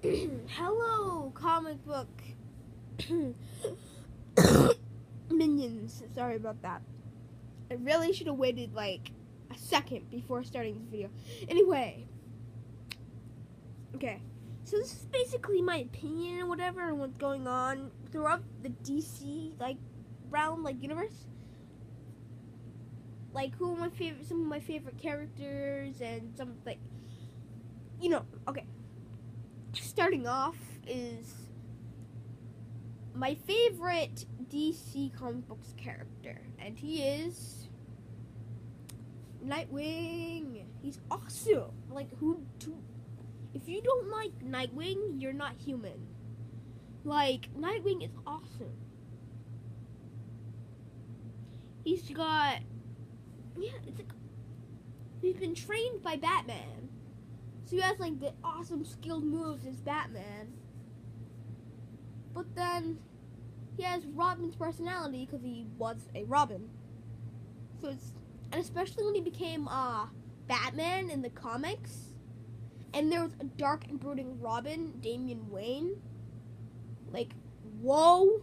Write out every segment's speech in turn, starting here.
Hello, comic book minions. Sorry about that. I really should have waited like a second before starting this video. Anyway, okay. So this is basically my opinion or whatever on what's going on throughout the DC realm, universe. Like who are some of my favorite characters and some okay. Starting off is my favorite DC comic books character, and he is Nightwing. He's awesome. If you don't like Nightwing, you're not human. Nightwing is awesome. He's got, he's been trained by Batman. So he has the awesome skilled moves as Batman. But then he has Robin's personality because he was a Robin. And especially when he became Batman in the comics, and there was a dark and brooding Robin, Damian Wayne. Whoa.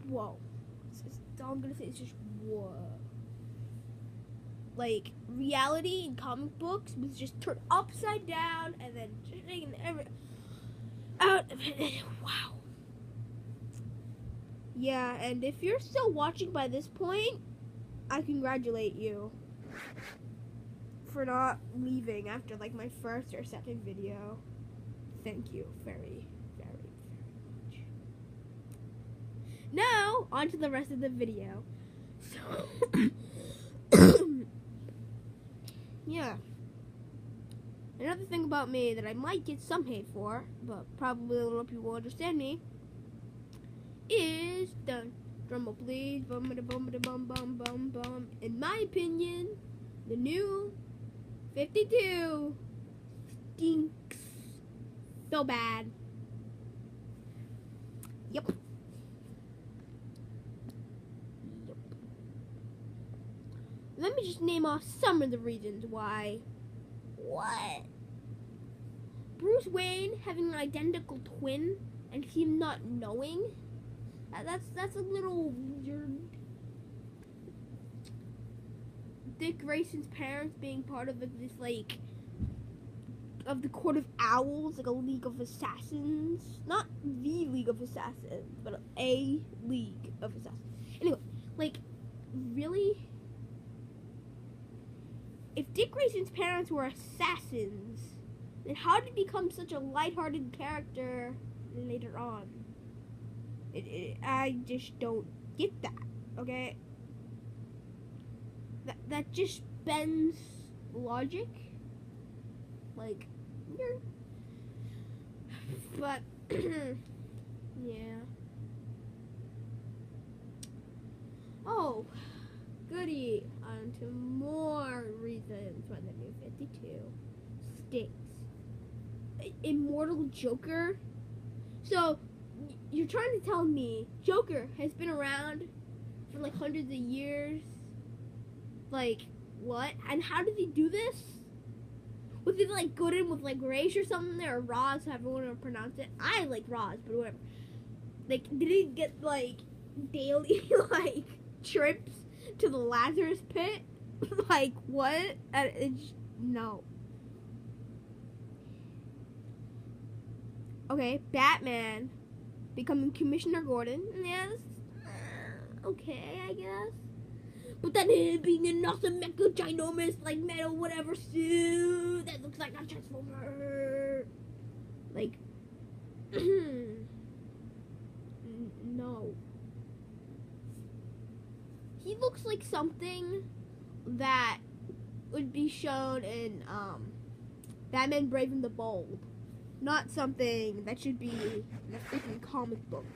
Whoa. All I'm gonna say is just whoa. Reality in comic books was just turned upside down and then just taken out of it. Wow. Yeah, and if you're still watching by this point, I congratulate you for not leaving after my first or second video. Thank you very, very, very much. Now, on to the rest of the video. So, yeah. Another thing about me that I might get some hate for, but probably a lot of people will understand me, is the drumroll please, bum bum bum bum bum bum. In my opinion, the new 52 stinks so bad. Yep. Let me just name off some of the reasons why. What? Bruce Wayne having an identical twin and him not knowing? That's a little weird. Dick Grayson's parents being part of this of the Court of Owls, a League of Assassins. Not the League of Assassins, but a League of Assassins. Anyway, really? If Dick Grayson's parents were assassins, then how did he become such a lighthearted character later on? I just don't get that, okay? That just bends logic. But, yeah. Oh, goody. On to more reasons why the new 52 stinks. Immortal Joker. So, you're trying to tell me Joker has been around for hundreds of years? What? And how did he do this? Was it good in with Raish or something, or Roz, however you want to pronounce it? I like Roz, but whatever. Did he get daily trips to the Lazarus pit? What? No. Okay, Batman becoming Commissioner Gordon. Yes. Okay, I guess. But then him being an awesome mecha ginormous metal whatever suit that looks like a transformer. No. He looks like something that would be shown in Batman Brave and the Bold. Not something that should be in a freaking comic book.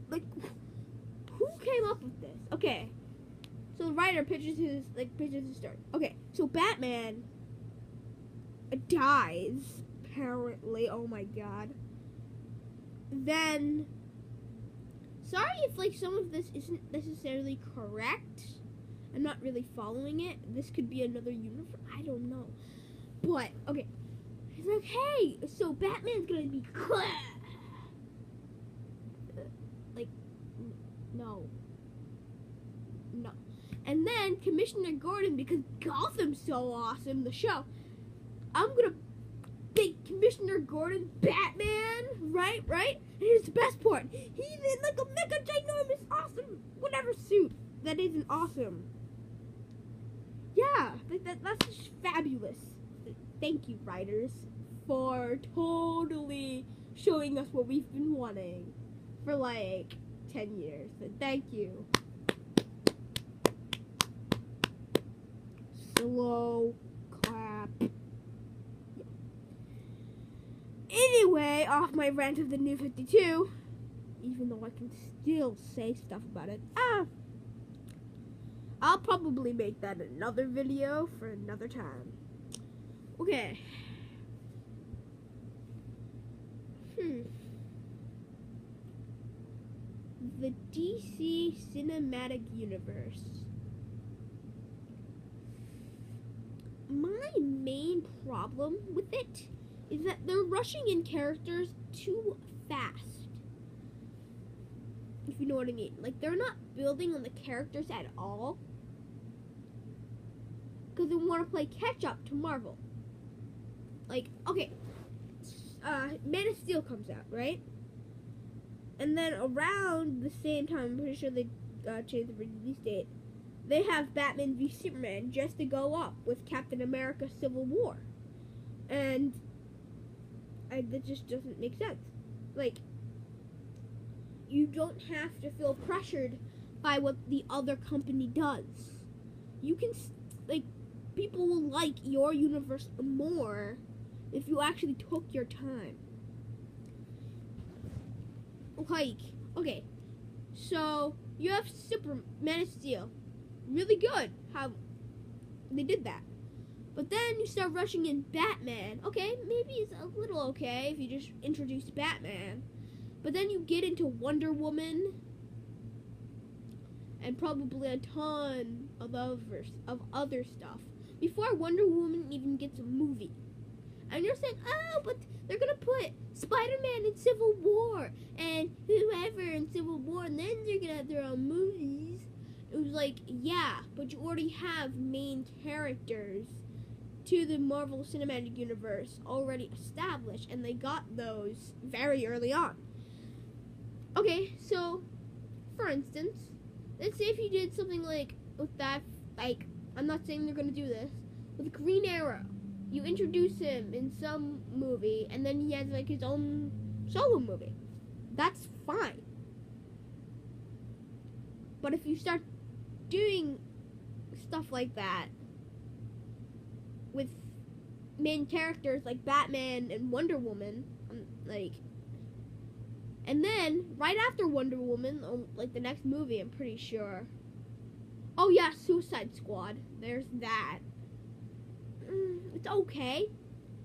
Who came up with this? Okay. So the writer pitches his story. Okay, so Batman dies, apparently. Oh my god. Then sorry if some of this isn't necessarily correct. I'm not really following it. This could be another universe. I don't know. But okay, he's like, hey, so Batman's gonna be like, no. And then Commissioner Gordon, because Gotham's so awesome, the show, I'm gonna make Commissioner Gordon Batman, right? And here's the best part. He's in like a mega ginormous awesome whatever suit that isn't awesome. Yeah, that's just fabulous. Thank you, writers, for totally showing us what we've been wanting for like 10 years. And thank you. Slow clap. Yeah. Anyway, off my rant of the New 52, even though I can still say stuff about it. I'll probably make that another video for another time. Okay. The DC Cinematic Universe. My main problem with it is that they're rushing in characters too fast. If you know what I mean. Like, they're not building on the characters at all, because they want to play catch up to Marvel. Like, okay, Man of Steel comes out, right? And then around the same time, I'm pretty sure they changed the release date, they have Batman v Superman just to go up with Captain America Civil War. And that just doesn't make sense. Like, you don't have to feel pressured by what the other company does. You can, like, people will like your universe more if you actually took your time. Like, okay, so you have Man of Steel. Really good how they did that. But then you start rushing in Batman. Okay, maybe it's a little okay if you just introduce Batman. But then you get into Wonder Woman and probably a ton of other stuff before Wonder Woman even gets a movie. And you're saying, oh, but they're going to put Spider-Man in Civil War and whoever in Civil War, and then they're going to have their own movies. It was like, yeah, but you already have main characters to the Marvel Cinematic Universe already established, and they got those very early on. Okay, so, for instance, let's say if you did something like with that, like, I'm not saying they're going to do this, with Green Arrow. You introduce him in some movie, and then he has, like, his own solo movie. That's fine. But if you start doing stuff like that with main characters like Batman and Wonder Woman, like, and then right after Wonder Woman, like the next movie, I'm pretty sure. Oh yeah, Suicide Squad. There's that. It's okay.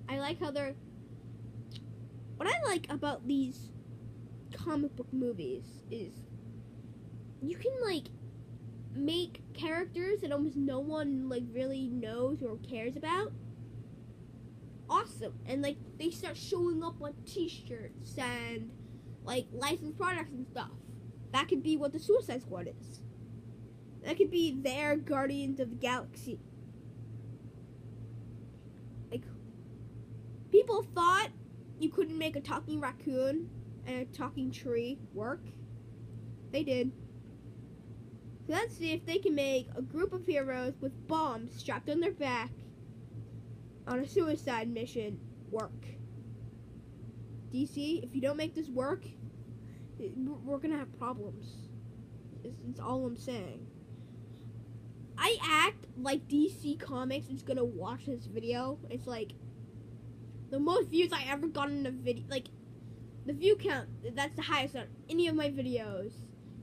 I like how they're. What I like about these comic book movies is you can, like, make characters that almost no one, like, really knows or cares about awesome, and, like, they start showing up on t-shirts and, like, licensed products and stuff. That could be what the Suicide Squad is. That could be their Guardians of the Galaxy. Like, people thought you couldn't make a talking raccoon and a talking tree work. They did. So let's see if they can make a group of heroes with bombs strapped on their back on a suicide mission work. DC, if you don't make this work, we're gonna have problems. It's all I'm saying. I act like DC Comics is gonna watch this video. It's like the most views I ever got in a video. Like, the view count, that's the highest on any of my videos,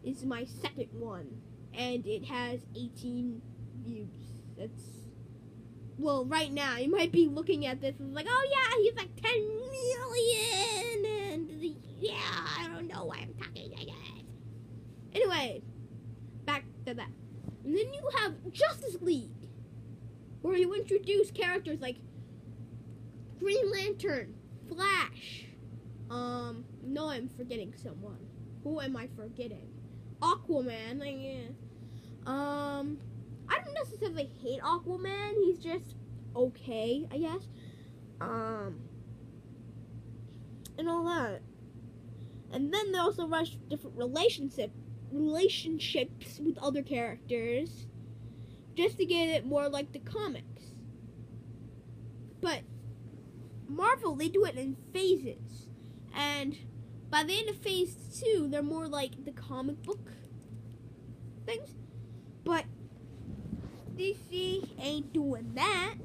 is my second one. And it has 18 views. That's, well, right now, you might be looking at this and like, oh yeah, he's like 10 million, and yeah, I don't know why I'm talking like that. Anyway, back to that. And then you have Justice League, where you introduce characters like Green Lantern, Flash. No, I'm forgetting someone. Who am I forgetting? Aquaman. I don't necessarily hate Aquaman. He's just okay, I guess. And all that. And then they also rush different relationships with other characters, just to get it more like the comics. But Marvel, they do it in phases, and by the end of phase 2, they're more like the comic book things. But DC ain't doing that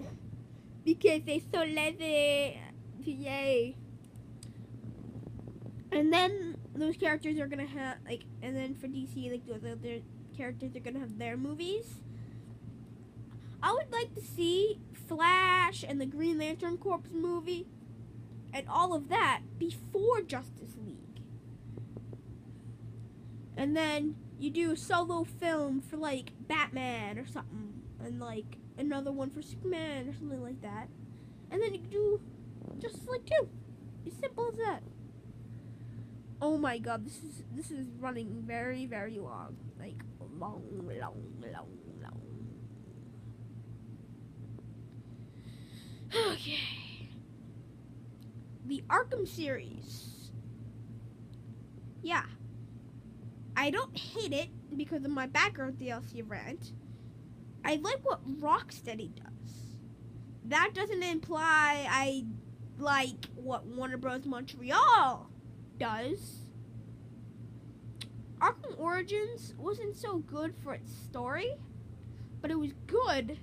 because they so lazy. Yay. And then those characters are gonna have and then for DC, those other characters are gonna have their movies. I would like to see Flash and the Green Lantern Corps movie and all of that before Justice League. And then you do a solo film for Batman or something, and another one for Superman or something like that. And then you do Justice League 2. As simple as that. Oh my god, this is running very, very long. Long. Okay. The Arkham series. Yeah. I don't hate it because of my background DLC rant. I like what Rocksteady does. That doesn't imply I like what Warner Bros. Montreal does. Arkham Origins wasn't so good for its story, but it was good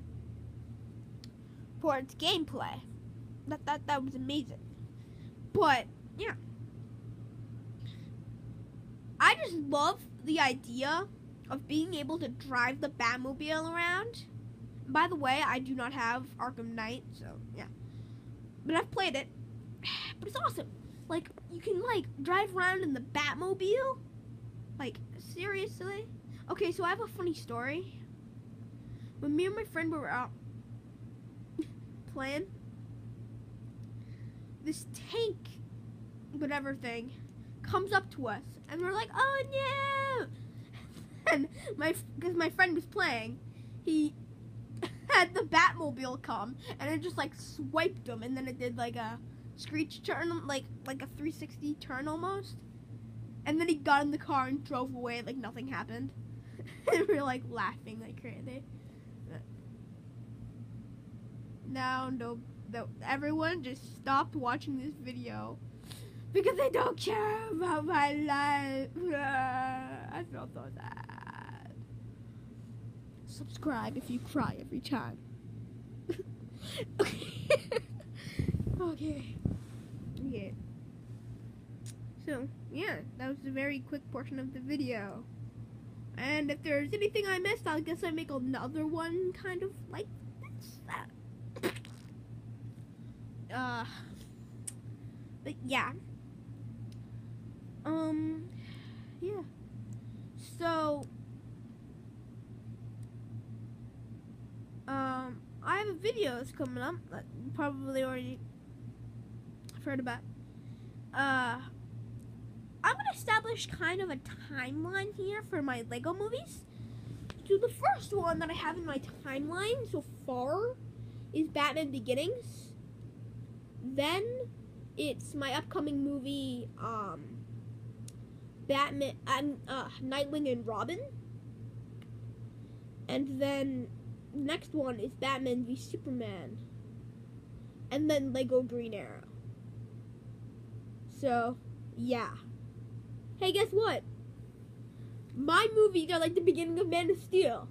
for its gameplay. That was amazing. But yeah, I just love the idea of being able to drive the Batmobile around. By the way, I do not have Arkham Knight, so yeah, but I've played it. But it's awesome. You can drive around in the Batmobile. Seriously? Okay, so I have a funny story. When me and my friend were out playing, this tank, whatever thing, comes up to us, and we're like, oh no! And because my friend was playing, he had the Batmobile come, and it just swiped him, and then it did a screech turn, like a 360 turn almost. And then he got in the car and drove away like nothing happened. And we were laughing like crazy. Now, no, everyone just stopped watching this video because they don't care about my life. I feel so sad. Subscribe if you cry every time. Okay. So, yeah, that was a very quick portion of the video. And if there's anything I missed, I guess I make another one kind of like this. But yeah. Yeah. So, I have a video that's coming up that you probably already heard about. I'm going to establish kind of a timeline here for my Lego movies. So the first one that I have in my timeline so far is Batman Beginnings. Then it's my upcoming movie, Batman and Nightwing and Robin. And then next one is Batman v Superman. And then Lego Green Arrow. So, yeah. Hey, guess what? My movies are like the beginning of Man of Steel.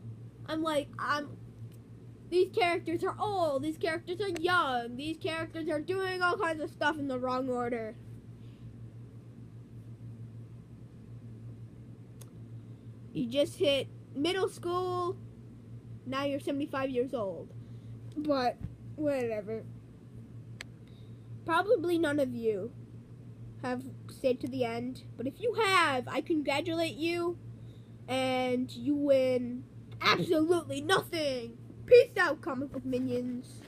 These characters are old, these characters are young, these characters are doing all kinds of stuff in the wrong order. You just hit middle school, now you're 75 years old. But, whatever. Probably none of you have stayed to the end, but if you have, I congratulate you, and you win absolutely nothing. Peace out, comic book minions.